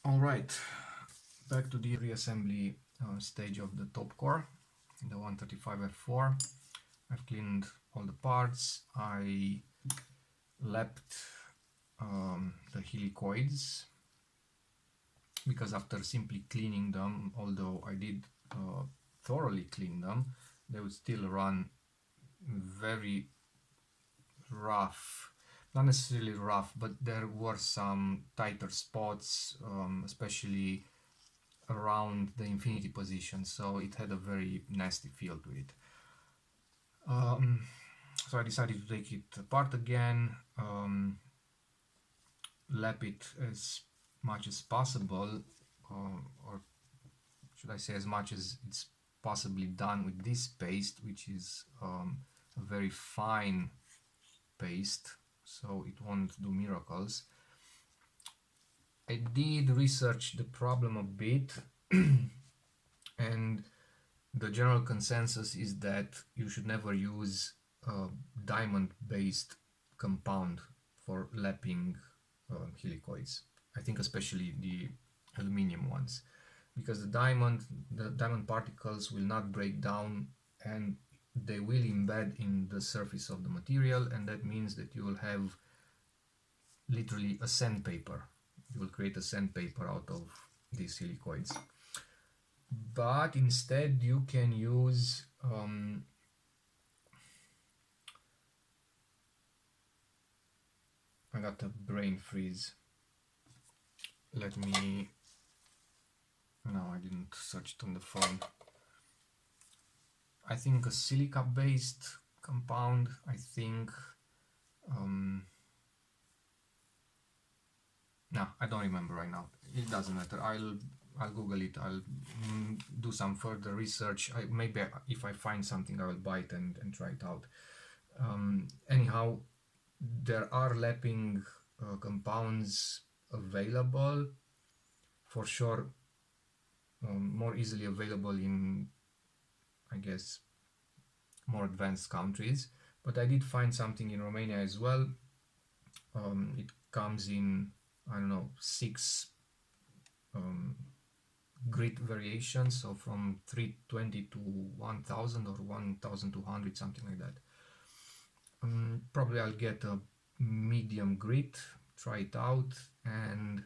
Alright, back to the reassembly stage of the Topcor, the 135F4. I've cleaned all the parts. I lapped the helicoids because after simply cleaning them, although I did thoroughly clean them, they would still run very rough. Not necessarily rough, but there were some tighter spots, especially around the infinity position, so it had a very nasty feel to it. So I decided to take it apart again, lap it as much as possible, or should I say as much as it's possibly done with this paste, which is a very fine paste, so it won't do miracles. I did research the problem a bit and the general consensus is that you should never use a diamond based compound for lapping helicoids. I think especially the aluminium ones, because the diamond particles will not break down and they will embed in the surface of the material, and that means that you will have literally a sandpaper. You will create a sandpaper out of these helicoids. But instead you can use I got a brain freeze. Let me, no, I didn't search it on the phone. I think a silica based compound. I think no, I don't remember right now. It doesn't matter. I'll Google it. I'll do some further research. Maybe if I find something, I will buy it and try it out. Anyhow, there are lapping compounds available, for sure, more easily available in, I guess, more advanced countries. But I did find something in Romania as well. It comes in, I don't know, 6 grit variations, so from 320 to 1000 or 1200, something like that. Probably I'll get a medium grit, try it out, and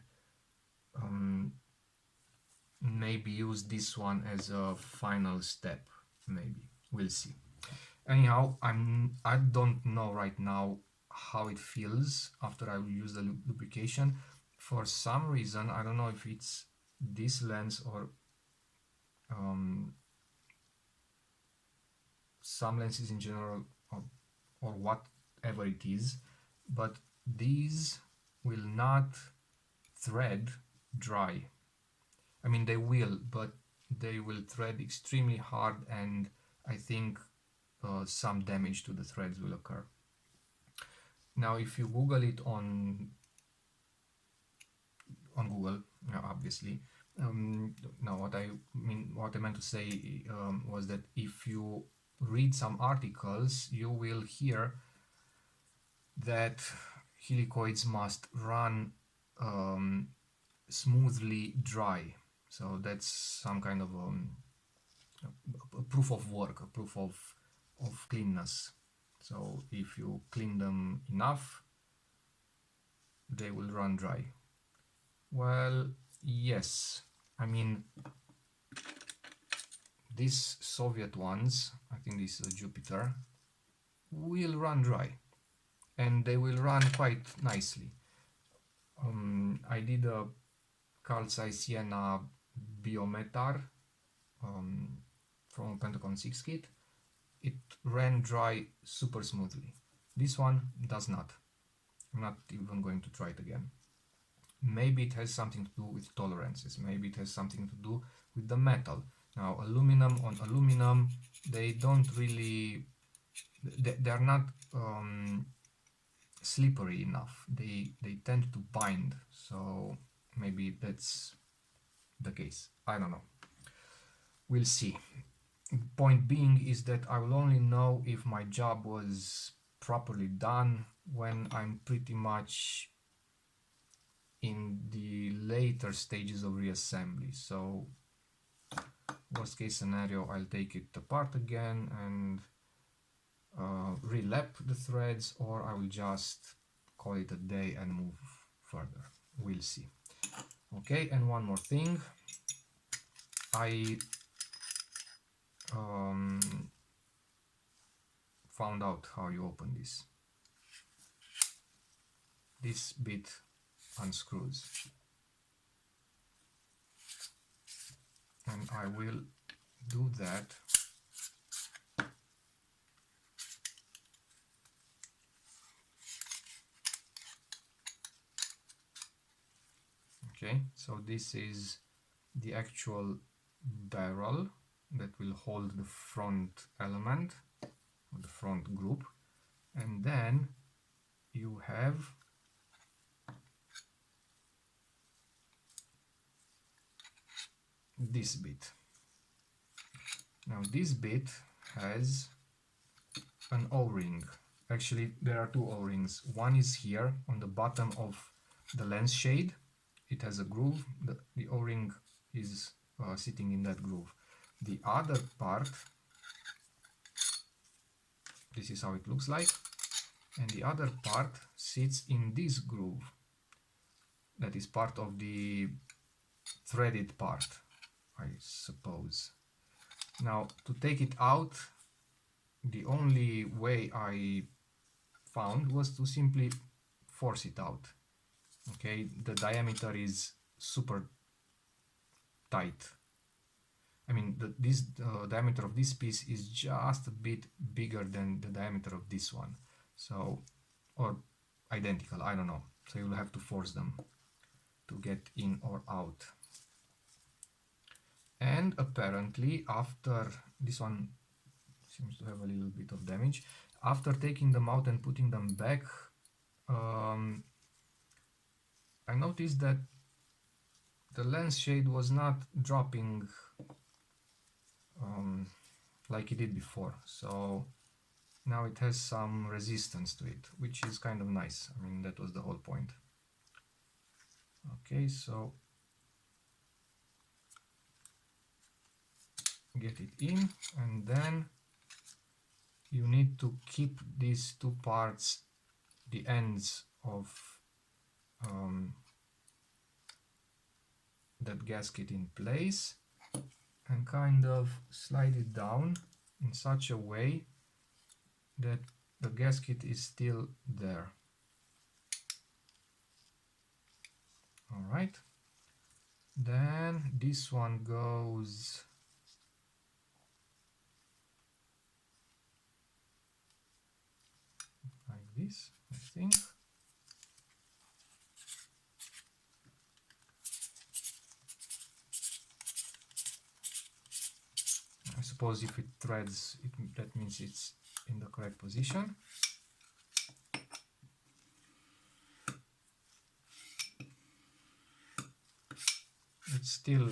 maybe use this one as a final step. Maybe we'll see. Anyhow, I don't know right now how it feels after I will use the lubrication. For some reason, I don't know if it's this lens or some lenses in general, or whatever it is, but these will not thread dry. I mean, they will, but they will thread extremely hard, and I think some damage to the threads will occur. Now, if you Google it on Google, obviously. Now, what I meant to say was that if you read some articles, you will hear that helicoids must run smoothly dry. So that's some kind of a proof of work, a proof of cleanness. So if you clean them enough, they will run dry. Well, yes. I mean, these Soviet ones, I think this is a Jupiter, will run dry, and they will run quite nicely. I did a Carl Zeiss Sienna Biometar from Pentagon 6 kit. It ran dry super smoothly. This one does not. I'm not even going to try it again. Maybe it has something to do with tolerances. Maybe it has something to do with the metal. Now, aluminum on aluminum, they don't really, they're not slippery enough. They tend to bind. So maybe that's the case. I don't know. We'll see. Point being is that I will only know if my job was properly done when I'm pretty much in the later stages of reassembly. So worst case scenario, I'll take it apart again and relap the threads, or I will just call it a day and move further. We'll see. Okay, and one more thing. I found out how you open this. This bit unscrews. And I will do that okay, so this is the actual barrel that will hold the front element, or the front group, and then you have this bit. Now this bit has an O-ring. Actually, there are two O-rings. One is here on the bottom of the lens shade. It has a groove. The O-ring is sitting in that groove. The other part, this is how it looks like, and the other part sits in this groove. That is part of the threaded part, I suppose. Now, to take it out, the only way I found was to simply force it out. Okay, the diameter is super tight. I mean, this diameter of this piece is just a bit bigger than the diameter of this one. So, or identical, I don't know. So you'll have to force them to get in or out. And apparently after, this one seems to have a little bit of damage, after taking them out and putting them back, I noticed that the lens shade was not dropping like it did before. So now it has some resistance to it, which is kind of nice. I mean, that was the whole point. Okay, so get it in, and then you need to keep these two parts, the ends of that gasket in place, and kind of slide it down in such a way that the gasket is still there. All right, then this one goes like this, I think. I suppose if it threads, that means it's in the correct position. It's still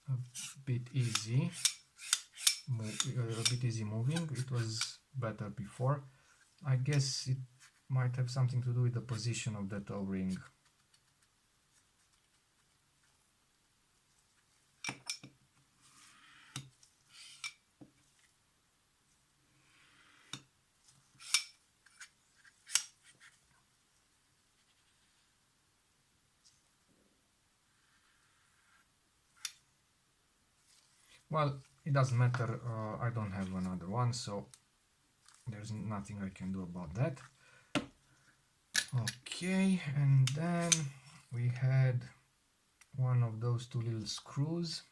a bit easy, moving. It was better before. I guess it might have something to do with the position of that O-ring. Well, it doesn't matter, I don't have another one, so there's nothing I can do about that. Okay, and then we had one of those two little screws.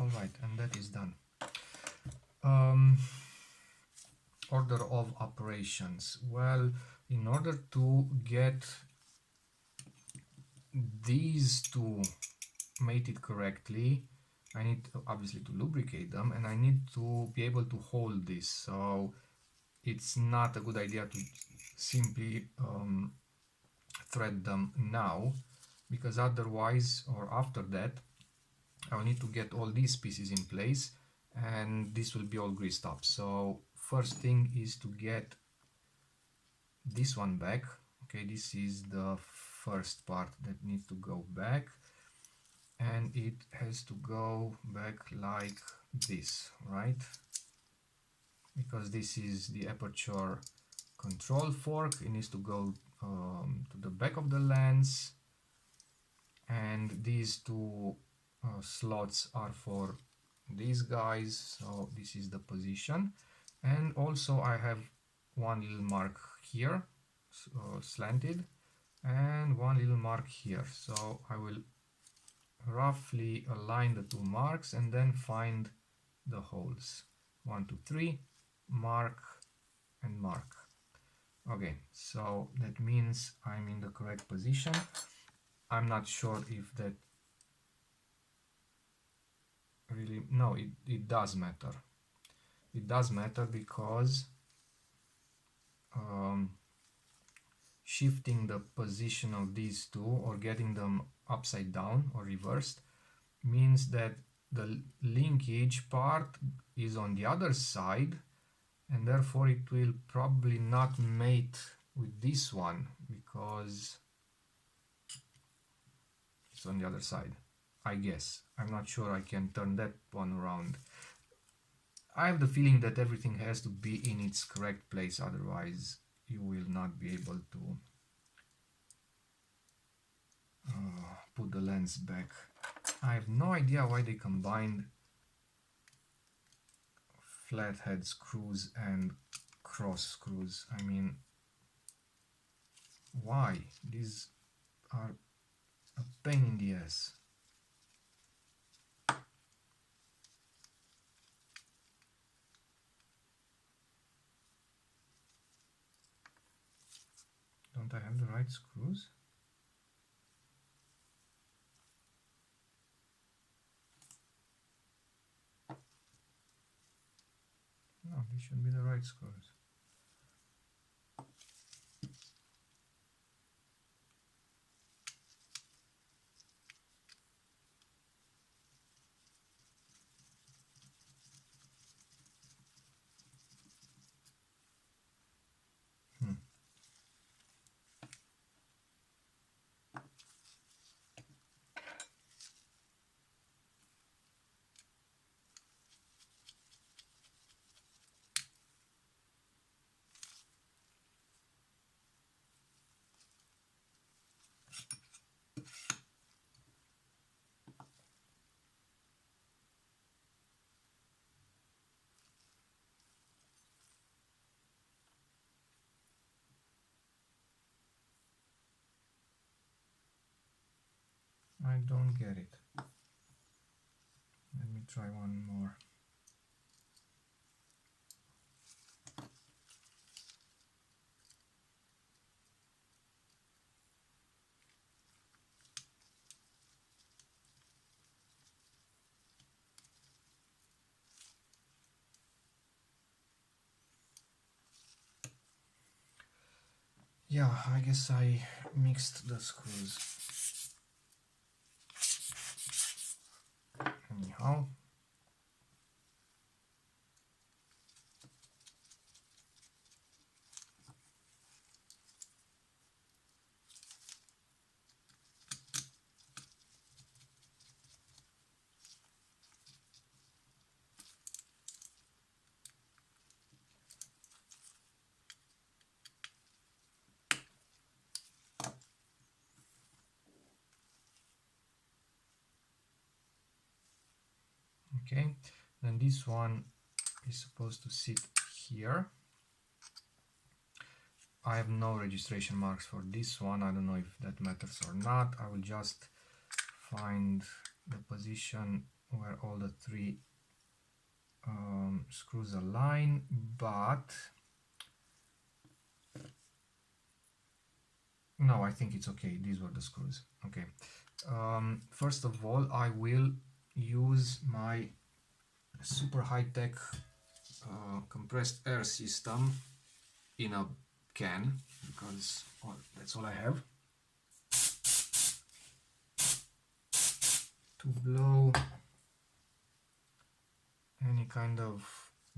All right, and that is done. order of operations. Well, in order to get these two mated correctly, I need obviously to lubricate them, and I need to be able to hold this. So it's not a good idea to simply thread them now, because otherwise, or after that, I'll need to get all these pieces in place and this will be all greased up. So first thing is to get this one back. Okay, this is the first part that needs to go back, and it has to go back like this, right? Because this is the aperture control fork. It needs to go to the back of the lens, and these two slots are for these guys, so this is the position. And also I have one little mark here, slanted, and one little mark here, so I will roughly align the two marks and then find the holes. 1 2 3, mark and mark. Okay, so that means I'm in the correct position. I'm not sure if that really, no, it does matter. It does matter because shifting the position of these two or getting them upside down or reversed means that the linkage part is on the other side, and therefore it will probably not mate with this one because it's on the other side, I guess. I'm not sure I can turn that one around. I have the feeling that everything has to be in its correct place, otherwise you will not be able to put the lens back. I have no idea why they combined flathead screws and cross screws. I mean, why? These are a pain in the ass. Don't I have the right screws? No, these should be the right screws. I don't get it. Let me try one more. Yeah, I guess I mixed the screws. Anyhow. Okay, then this one is supposed to sit here. I have no registration marks for this one. I don't know if that matters or not. I will just find the position where all the three screws align, but No, I think it's okay. These were the screws. Okay. First of all, I will use my super high-tech compressed air system in a can, because that's all I have, to blow any kind of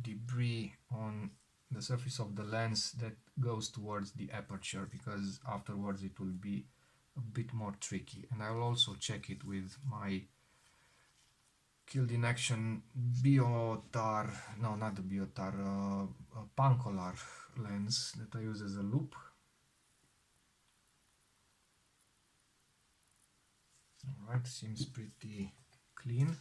debris on the surface of the lens that goes towards the aperture, because afterwards it will be a bit more tricky. And I will also check it with my Killed in Action Biotar, no, not the Biotar, Pancolar lens that I use as a loop. Alright, seems pretty clean.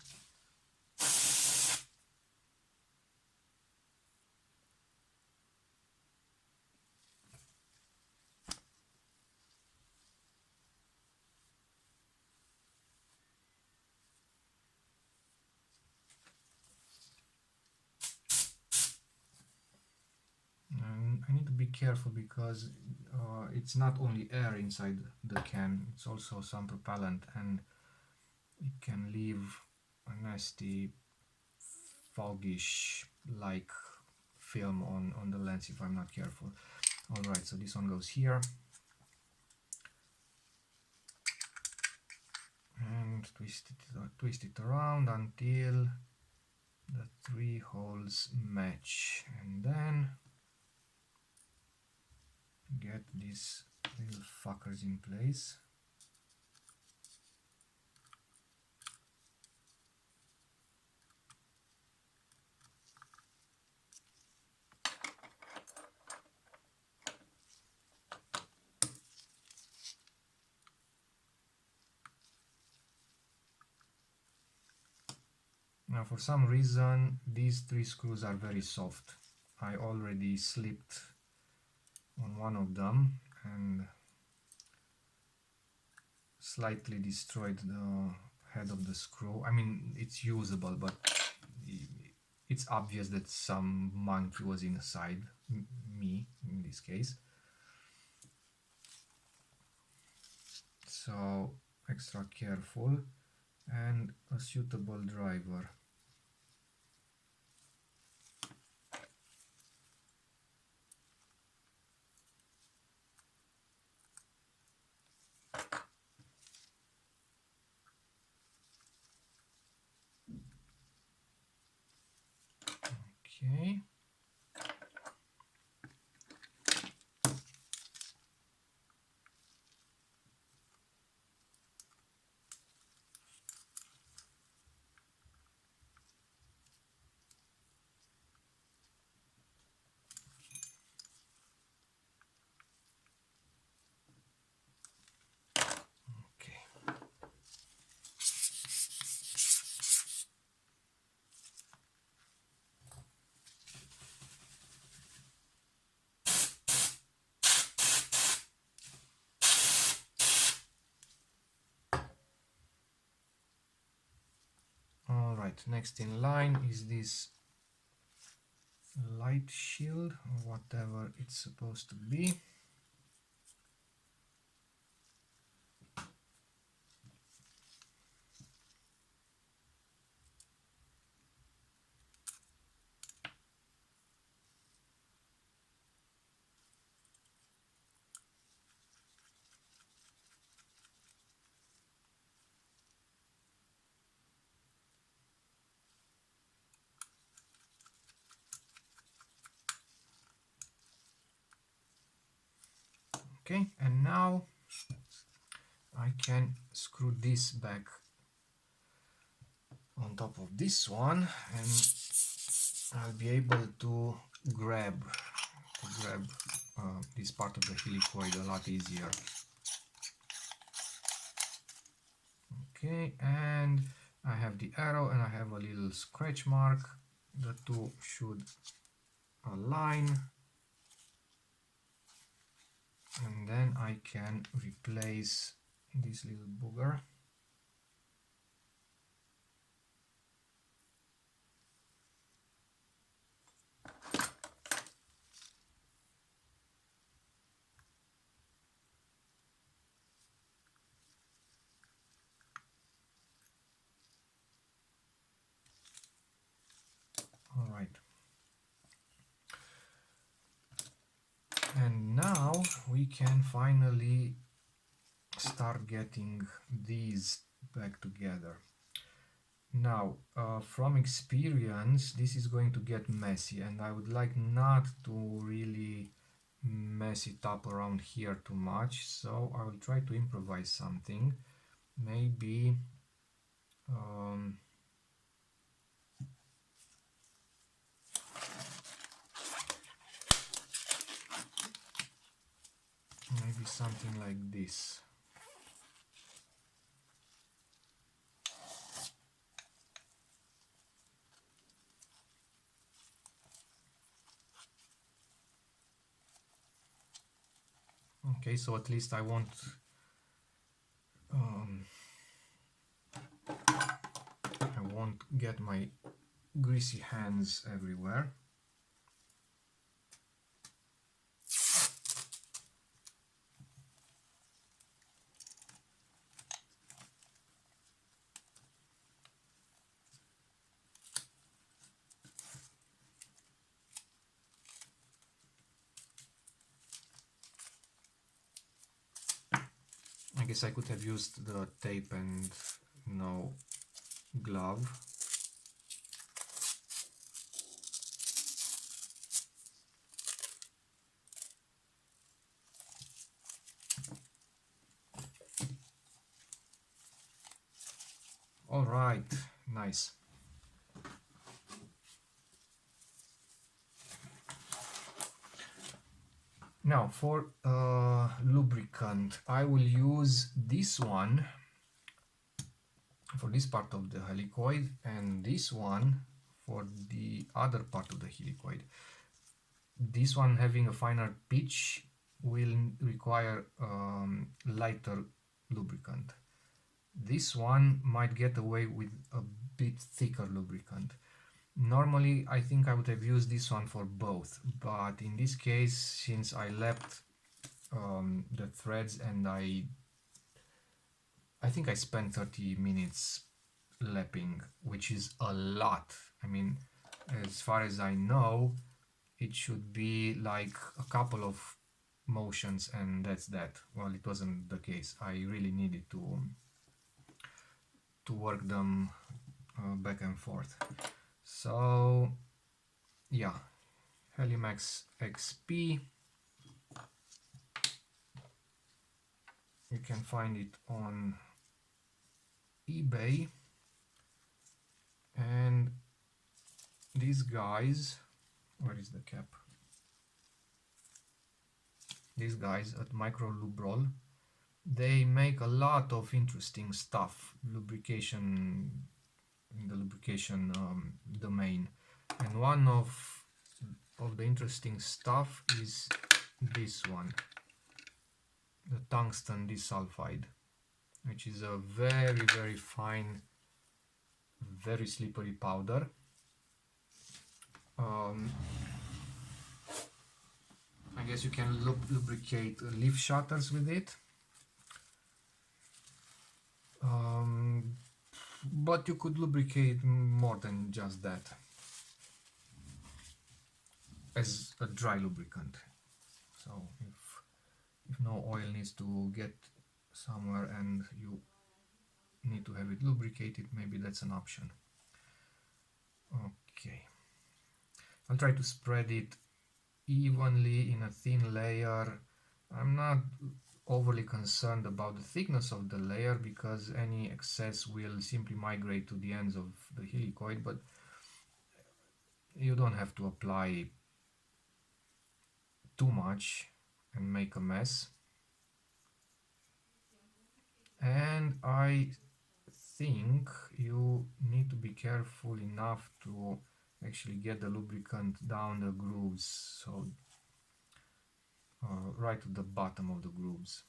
And I need to be careful because it's not only air inside the can, it's also some propellant, and it can leave a nasty foggish like film on the lens if I'm not careful. Alright, so this one goes here. And twist it around until the 3 holes match, and then get these little fuckers in place. Now for some reason these 3 screws are very soft. I already slipped on one of them and slightly destroyed the head of the screw. I mean, it's usable, but it's obvious that some monkey was inside, me in this case. So extra careful, and a suitable driver. Okay. Alright, next in line is this light shield, or whatever it's supposed to be. Okay, and now I can screw this back on top of this one, and I'll be able to grab this part of the helicoid a lot easier. Okay, and I have the arrow and I have a little scratch mark. The two should align, and then I can replace this little booger. we can finally start getting these back together. Now, from experience, this is going to get messy, and I would like not to really mess it up around here too much, so I will try to improvise something. Maybe maybe something like this. Okay, so at least I won't get my greasy hands everywhere. I guess I could have used the tape and no glove. All right, nice. Now for lubricant, I will use this one for this part of the helicoid and this one for the other part of the helicoid. This one, having a finer pitch, will require lighter lubricant. This one might get away with a bit thicker lubricant. Normally I think I would have used this one for both, but in this case, since I lapped the threads and I think I spent 30 minutes lapping, which is a lot. I mean, as far as I know, it should be like a couple of motions and that's that. Well, it wasn't the case. I really needed to work them back and forth. So yeah, Helimax XP, you can find it on eBay, and these guys, where is the cap? These guys at Microlubrol, they make a lot of interesting stuff, lubrication, in the lubrication domain, and one of the interesting stuff is this one, the tungsten disulfide, which is a very, very fine, very slippery powder. I guess you can lubricate leaf shutters with it, but you could lubricate more than just that as a dry lubricant. So if no oil needs to get somewhere and you need to have it lubricated, maybe that's an option. Okay, I'll try to spread it evenly in a thin layer. I'm not overly concerned about the thickness of the layer because any excess will simply migrate to the ends of the helicoid, but you don't have to apply too much and make a mess. And I think you need to be careful enough to actually get the lubricant down the grooves, so right to the bottom of the grooves.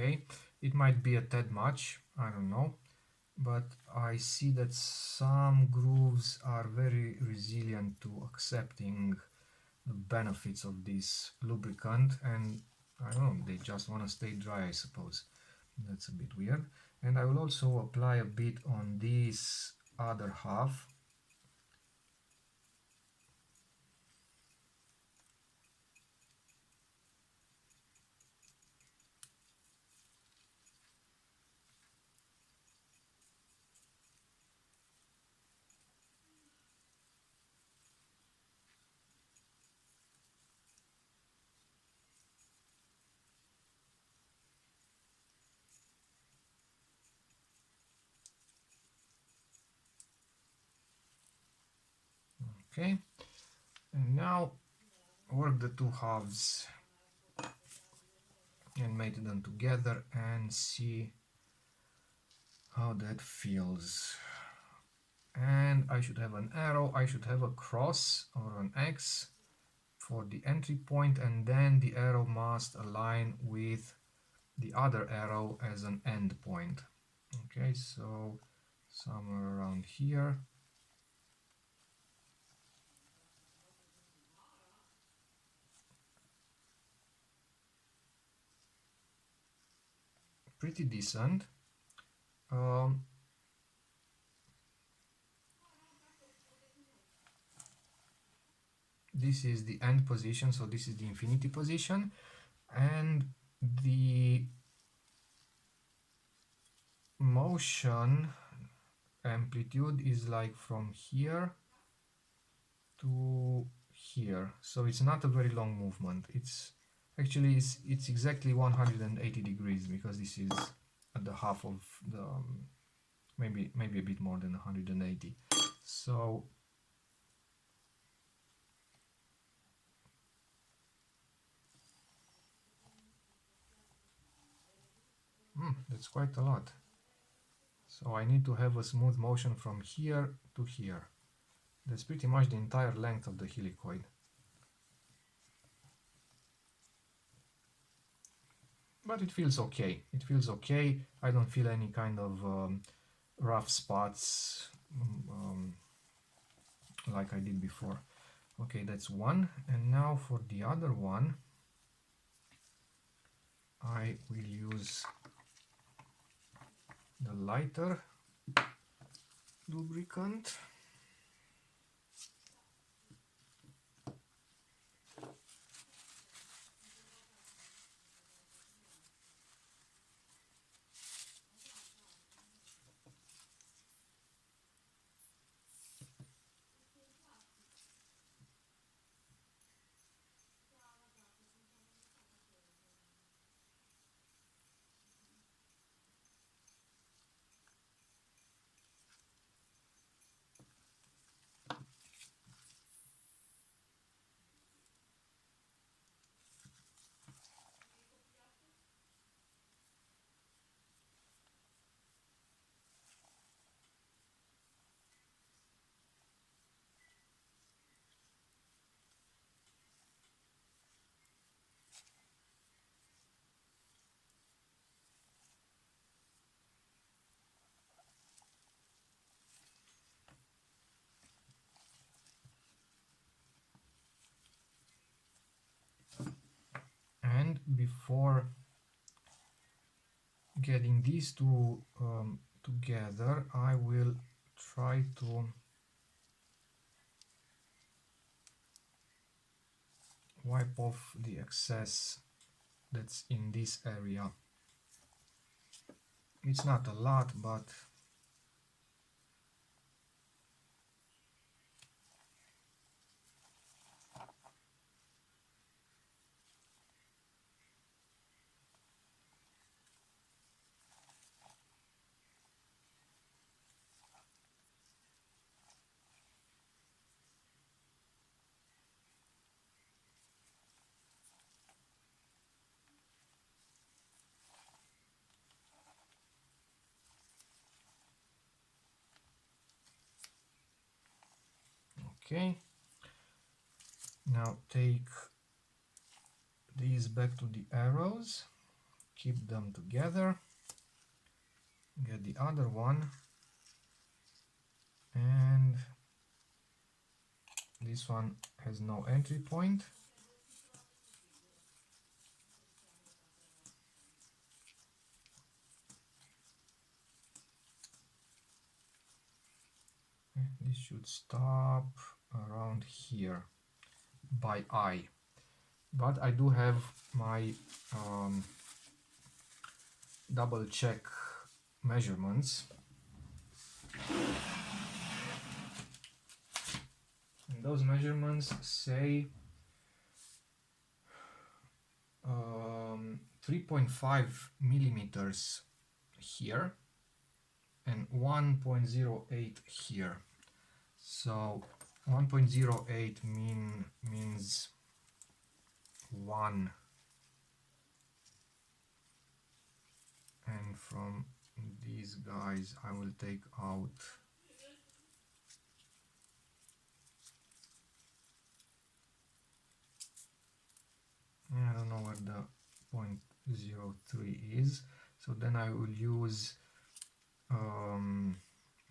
Okay, it might be a tad much, I don't know, but I see that some grooves are very resilient to accepting the benefits of this lubricant, and I don't know, they just want to stay dry, I suppose. That's a bit weird. And I will also apply a bit on this other half. Okay, and now work the two halves and mate them together and see how that feels. And I should have an arrow, I should have a cross or an X for the entry point, and then the arrow must align with the other arrow as an end point. Okay, so somewhere around here. Pretty decent. This is the end position, so this is the infinity position, and the motion amplitude is like from here to here, so it's not a very long movement. It's actually it's exactly 180 degrees, because this is at the half of the maybe a bit more than 180. So that's quite a lot. So I need to have a smooth motion from here to here. That's pretty much the entire length of the helicoid. But it feels okay. It feels okay. I don't feel any kind of rough spots like I did before. Okay, that's one. And now for the other one, I will use the lighter lubricant. And before getting these two together, I will try to wipe off the excess that's in this area. It's not a lot, but okay. Now take these back to the arrows keep them together, get the other one, and this one has no entry point. This should stop around here by eye, but I do have my double check measurements, and those measurements say 3.5 millimeters here and 1.08 here. So 1.08 means 1, and from these guys I will take out I don't know where the 0.03 is, so then I will use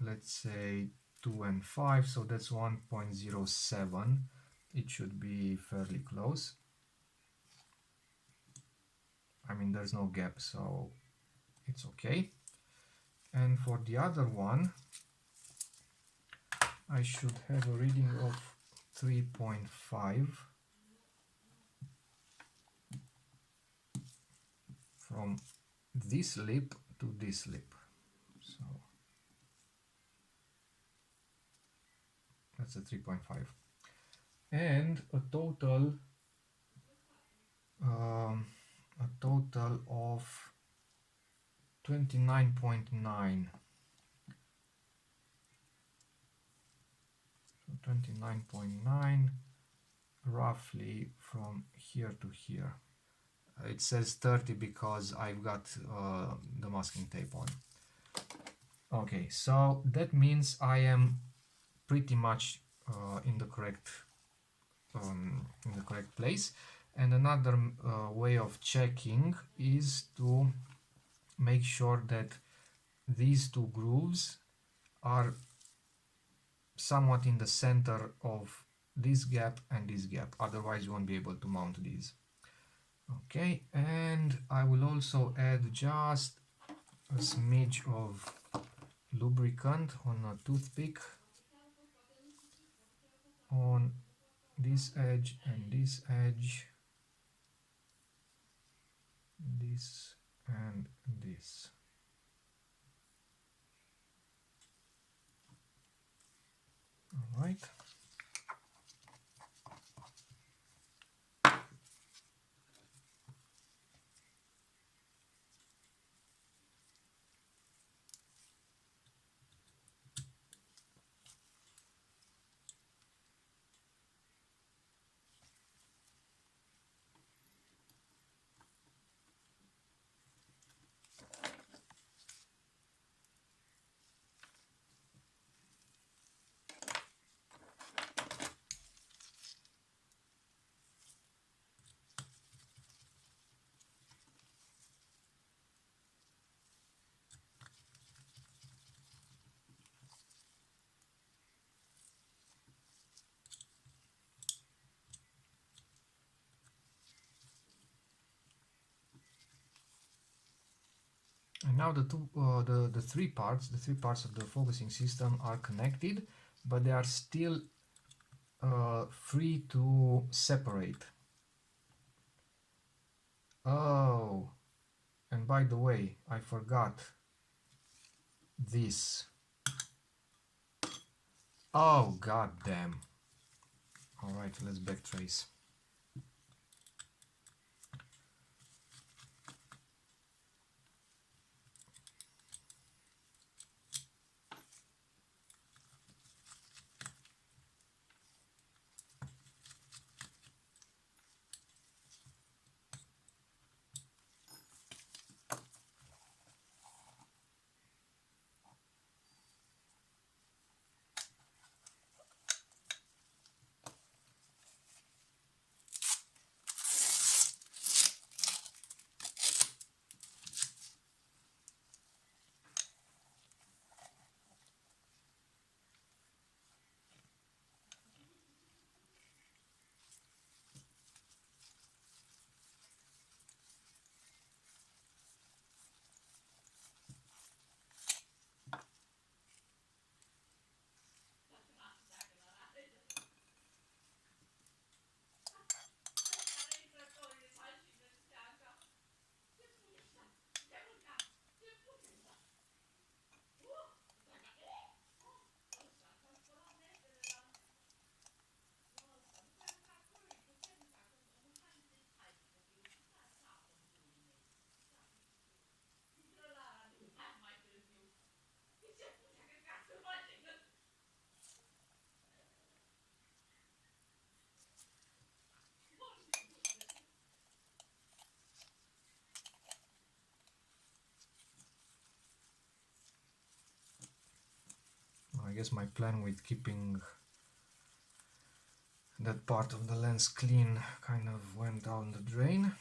let's say 2 and 5, so that's 1.07. It should be fairly close. I mean, there's no gap, so it's okay. And for the other one, I should have a reading of 3.5 from this lip to this lip. So that's a 3.5, and a total of 29.9. So 29.9 roughly from here to here. It says 30 because I've got the masking tape on. Okay, so that means I am pretty much in the correct place. And another way of checking is to make sure that these two grooves are somewhat in the center of this gap and this gap, otherwise you won't be able to mount these. Okay, and I will also add just a smidge of lubricant on a toothpick on this edge and this edge, this and this. All right. And now the three parts of the focusing system are connected, but they are still free to separate. Oh, and by the way, I forgot this. Oh, god damn. All right, let's backtrace. guess my plan with keeping that part of the lens clean kind of went down the drain.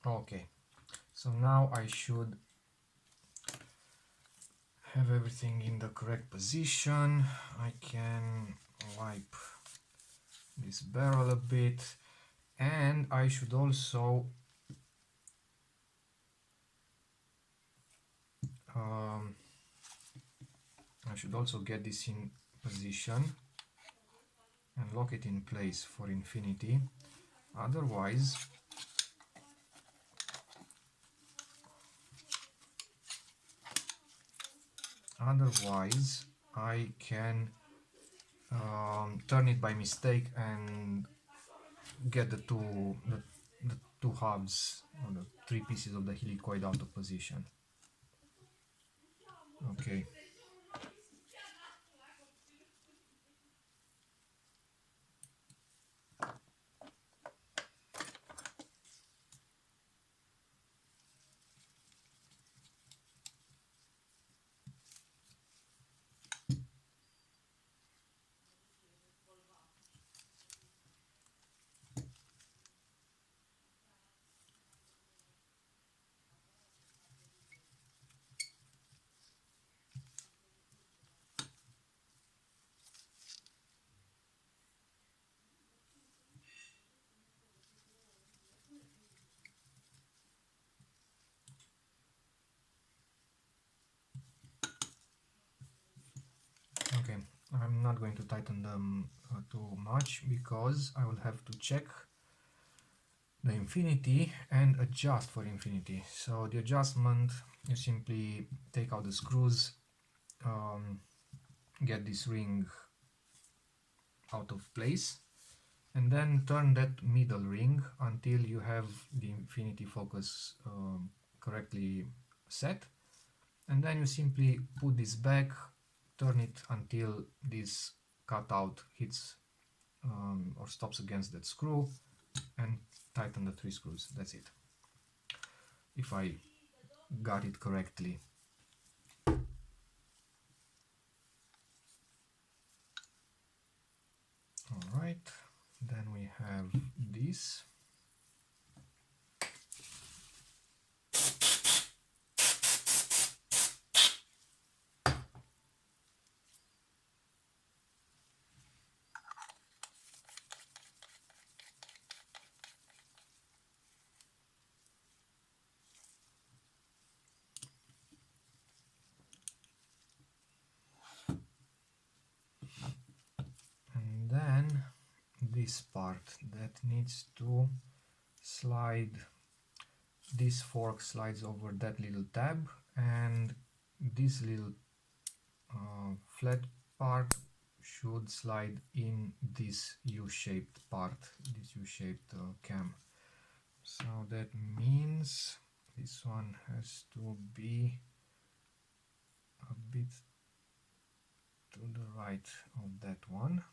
Okay, so now I should have everything in the correct position. I can wipe this barrel a bit, and I should also um, get this in position and lock it in place for infinity. Otherwise I can turn it by mistake and get the two halves or the three pieces of the helicoid out of position. Okay. Okay, I'm not going to tighten them too much because I will have to check the infinity and adjust for infinity. So the adjustment, you simply take out the screws, get this ring out of place, and then turn that middle ring until you have the infinity focus correctly set, and then you simply put this back, turn it until this cutout hits or stops against that screw, and tighten the 3 screws. That's it, if I got it correctly. Alright, then we have this. this part that needs to slide. This fork slides over that little tab, and this little flat part should slide in this U-shaped part, this U-shaped cam. So that means this one has to be a bit to the right of that one.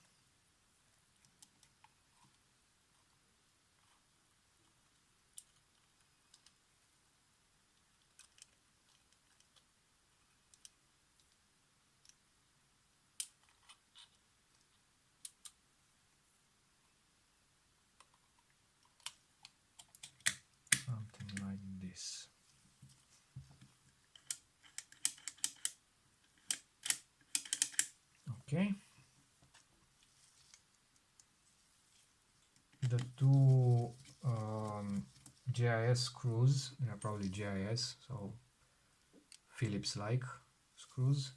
Something like this. Okay. The two GIS screws, they are probably GIS, so Phillips-like screws,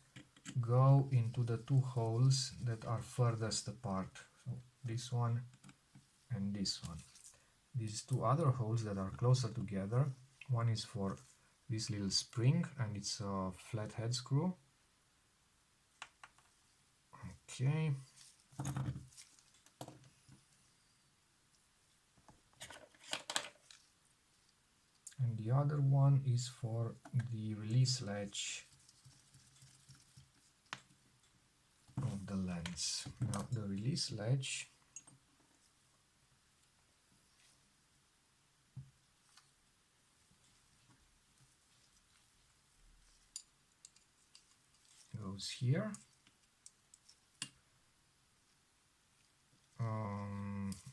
go into the two holes that are furthest apart. So this one and this one. These two other holes that are closer together, one is for this little spring and it's a flat head screw. Okay. And the other one is for the release latch of the lens. Now the release latch goes here.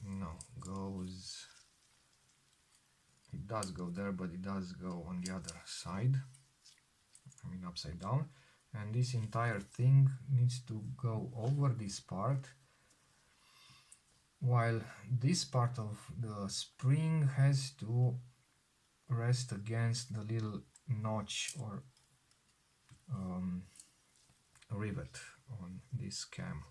No, goes, it does go there, but it does go on the other side, I mean upside down, and this entire thing needs to go over this part, while this part of the spring has to rest against the little notch or rivet on this cam.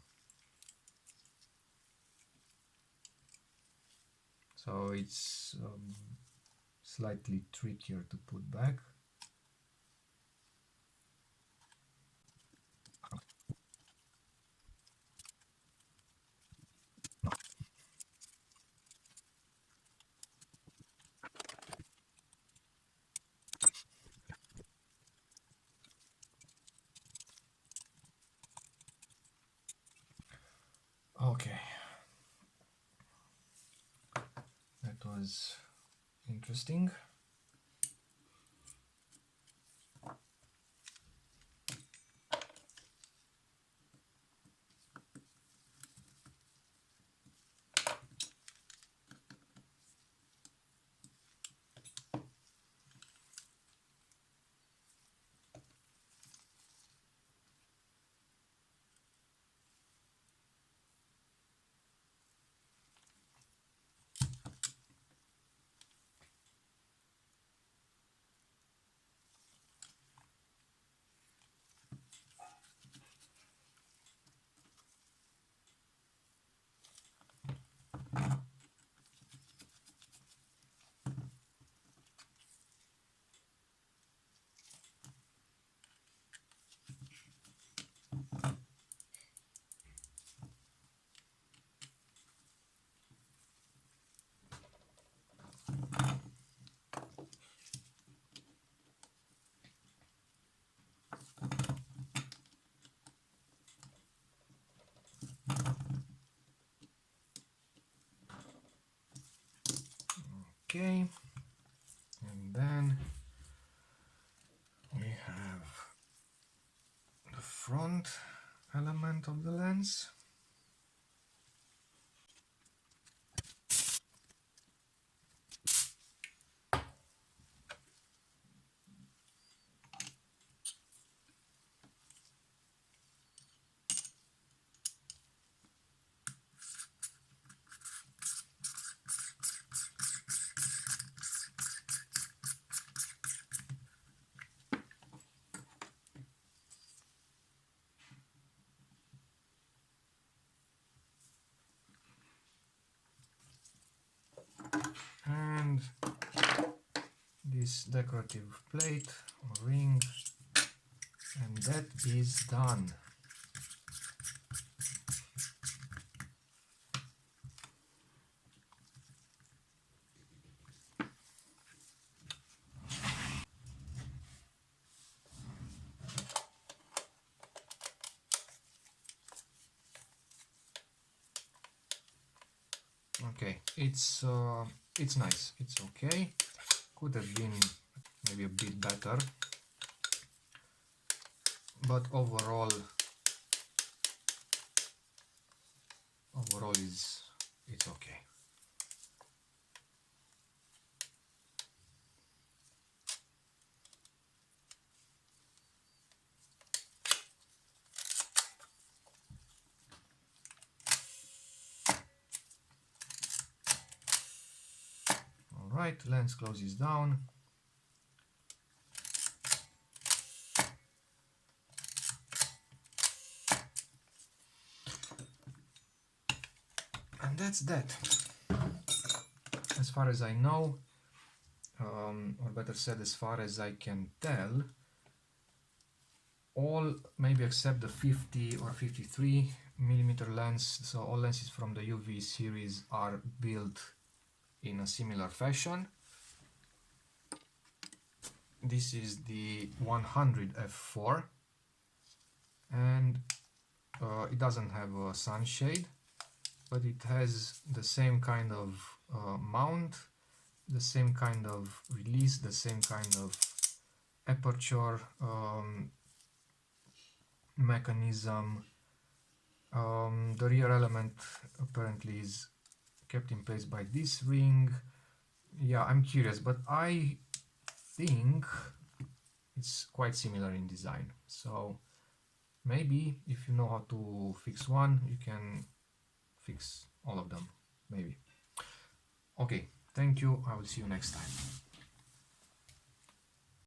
So it's slightly trickier to put back. Okay, that was interesting. Okay, and then we have the front element of the lens. this decorative plate or ring, and that is done. Okay, it's nice, it's okay. Could have been maybe a bit better, but overall it's okay. Alright, lens closes down. And that's that. As far as I know, or better said, as far as I can tell, all, maybe except the 50 or 53 millimeter lens, so all lenses from the UV series are built in a similar fashion. This is the 100 f4, and it doesn't have a sunshade, but it has the same kind of mount, the same kind of release, the same kind of aperture mechanism. The rear element apparently is kept in place by this ring. Yeah, I'm curious, but I think it's quite similar in design. So maybe if you know how to fix one, you can fix all of them, maybe. Okay, thank you. I will see you next time.